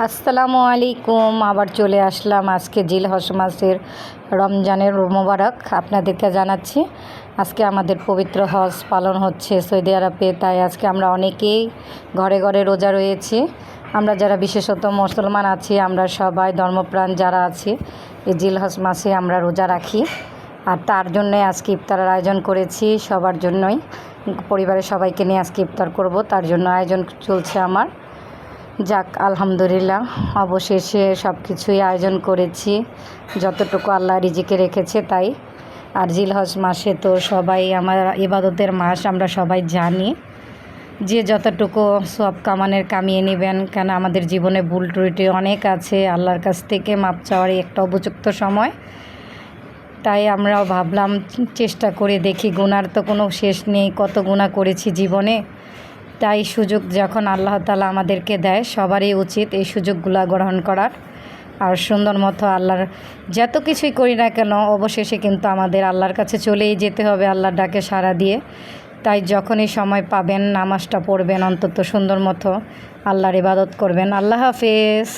আসসালামু আলাইকুম। আবার চলে আসলাম আজকে জিলহজ মাসের রমজানের মোবারক আপনাদেরকে জানাচ্ছি। আজকে আমাদের পবিত্র হজ পালন হচ্ছে সৌদি আরবে, তাই আজকে আমরা অনেকেই ঘরে ঘরে রোজা রয়েছি। আমরা যারা বিশেষত মুসলমান আছি, আমরা সবাই ধর্মপ্রাণ যারা আছি, এই জিলহজ মাসে আমরা রোজা রাখি। আর তার জন্যই আজকে ইফতারের আয়োজন করেছি, সবার জন্যই, পরিবারের সবাইকে নিয়ে আজকে ইফতার করব, তার জন্য আয়োজন চলছে আমার। যাক, আলহামদুলিল্লাহ, অবশেষে সব কিছুই আয়োজন করেছি, যতটুকু আল্লাহ রিজিকে রেখেছে তাই। আর জিলহজ মাসে তো সবাই আমার ইবাদতের মাস, আমরা সবাই জানি যে যতটুকু সব কামানের কামিয়ে নেবেন, কেন আমাদের জীবনে ভুল ত্রুটি অনেক আছে, আল্লাহর কাছ থেকে মাপ চাওয়ার একটা উপযুক্ত সময়। তাই আমরাও ভাবলাম চেষ্টা করে দেখি, গুনার তো কোনো শেষ নেই, কত গুনাহ করেছি জীবনে। তাই সুযোগ যখন আল্লাহ তাআলা আমাদেরকে দেয়, সবারই উচিত এই সুযোগগুলো গ্রহণ করার। আর সুন্দর মতো আল্লাহর যত কিছুই করি না কেন, অবশেষে কিন্তু আমাদের আল্লাহর কাছে চলেই যেতে হবে, আল্লাহর ডাকে সাড়া দিয়ে। তাই যখনই সময় পাবেন নামাজটা পড়বেন, অন্তত সুন্দর মতো আল্লাহর ইবাদত করবেন। আল্লাহ হাফেজ।